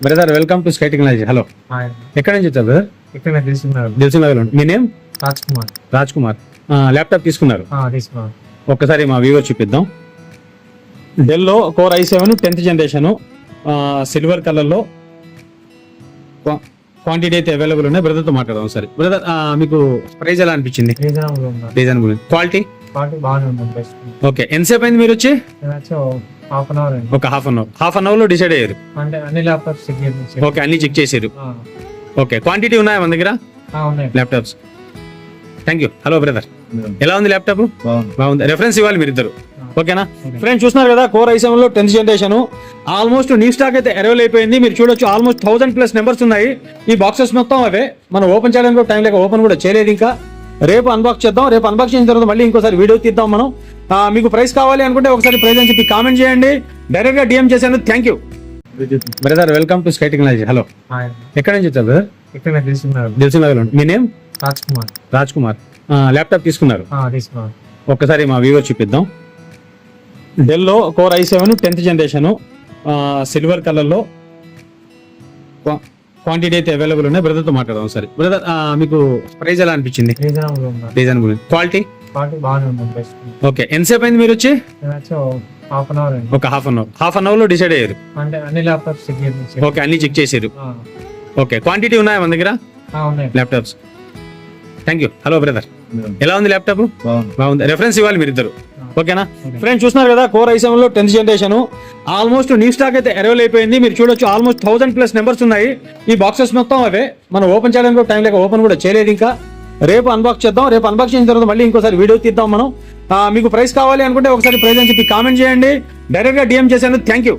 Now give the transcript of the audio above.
Brother welcome to Skyting knowledge. Hello, hi. ఎక్కడ నుంచి వచ్చారు బ్రదర్? ఇక్కడ తీసుకున్నారు దిల్సుఖ్నగర్. మీ నేమ్? రాజ్ కుమార్. రాజ్ కుమార్. ల్యాప్టాప్ తీసుకున్నారు. తీసుకున్నారు. ఒక్కసారి మా వ్యూవర్ చూపిద్దాం. డెల్లో core i7 10th generation silver కలర్లో క్వాంటిటీ అయితే అవైలబుల్ ఉన్నాయి. బ్రదర్తో మాట్లాడదాం సరే. బ్రదర్ మీకు ప్రైస్ ఎలా అనిపించింది? రీజనబుల్ ఉందా? రీజనబుల్. క్వాలిటీ క్వాలిటీ బాగానే ఉంది. బెస్ట్. ఓకే. ఎంతసేపు అయింది మీరు వచ్చి? నేను వచ్చి హాఫ్ అన్ అవర్ అయింది. ఒక హాఫ్ అన్ అవర్లో డిసైడ్ అయ్యారు. అంటే అన్ని ల్యాప్టాప్స్ చెక్ చేసి ఓకే, అన్ని చెక్ చేశారు. ఓకే, క్వాంటిటీ ఉన్నాయా మన దగ్గర ఉన్నాయి. Laptops? Thank you. Hello brother, ఎలా ఉంది ల్యాప్టాప్? బాగుంది. రెఫరెన్స్ ఇవ్వాలి మీరు ఇద్దరు. ఓకేనా ఫ్రెండ్స్? చూస్తున్నారు కదా, core i7 10th generation almost new stock అయితే అవైలబుల్ అయిపోయింది. మీరు చూడొచ్చు, ఆల్మోస్ట్ 1000+ నెంబర్స్ ఉన్నాయి. ఈ బాక్సెస్ మొత్తం అవే. మనం ఓపెన్ చేయడానికి టైం లేక ఓపెన్ కూడా చేయలేదు ఇంకా. రేపు అన్బాక్స్ చేద్దాం. రేపు అన్బాక్స్ చేసిన తర్వాత మళ్ళీ ఇంకోసారి వీడియో తీద్దాం మనం. మీకు ప్రైస్ కావాలి అనుకుంటే ఒకసారి ప్రైస్ అని చెప్పి కామెంట్ చేయండి. డైరెక్ట్ గా డిఎం చేశాను. Thank you brother. Welcome to Skyting knowledge. Hello, hi. ఎక్కడ నుంచి వచ్చారు బ్రదర్? ఇక్కడ తీసుకున్నారు దిల్సుఖ్నగర్. మీ నేమ్? రాజ్ కుమార్. రాజ్ కుమార్. ల్యాప్టాప్ తీసుకున్నారు. తీసుకున్నారు. ఒక్కసారి మా వ్యూవర్ చూపిద్దాం. డెల్లో core i7 10th generation silver కలర్లో క్వాంటిటీ అయితే అవైలబుల్ ఉన్నాయి. బ్రదర్తో మాట్లాడదాం సరే. బ్రదర్ మీకు ప్రైస్ ఎలా అనిపించింది? రీజనబుల్ ఉందా? రీజనబుల్. క్వాలిటీ క్వాలిటీ బాగానే ఉంది. బెస్ట్. ఓకే. ఎంతసేపు అయింది మీరు వచ్చి? నేను వచ్చి హాఫ్ అన్ అవర్ అయింది. ఒక హాఫ్ అన్ అవర్లో డిసైడ్ అయ్యారు. అంటే అన్ని ల్యాప్టాప్స్ చెక్ చేసి ఓకే, అన్ని చెక్ చేశారు. ఓకే, క్వాంటిటీ ఉన్నాయా మన దగ్గర ఉన్నాయి. Laptops? Thank you. Hello brother, ఎలా ఉంది ల్యాప్టాప్? బాగుంది. రెఫరెన్స్ ఇవ్వాలి మీరు ఇద్దరు. ఓకేనా ఫ్రెండ్స్? చూస్తున్నారు కదా, core i7 10th generation almost new stock అయితే అవైలబుల్ అయిపోయింది. మీరు చూడొచ్చు, ఆల్మోస్ట్ 1000+ నెంబర్స్ ఉన్నాయి. ఈ బాక్సెస్ మొత్తం అవే. మనం ఓపెన్ చేయడానికి టైం లేక ఓపెన్ కూడా చేయలేదు ఇంకా. రేపు అన్బాక్స్ చేద్దాం. రేపు అన్బాక్స్ చేసిన తర్వాత మళ్ళీ ఇంకోసారి వీడియో తీద్దాం మనం. మీకు ప్రైస్ కావాలి అనుకుంటే ఒకసారి ప్రైస్ అని చెప్పి కామెంట్ చేయండి. డైరెక్ట్ గా డిఎం చేశాను. Thank you.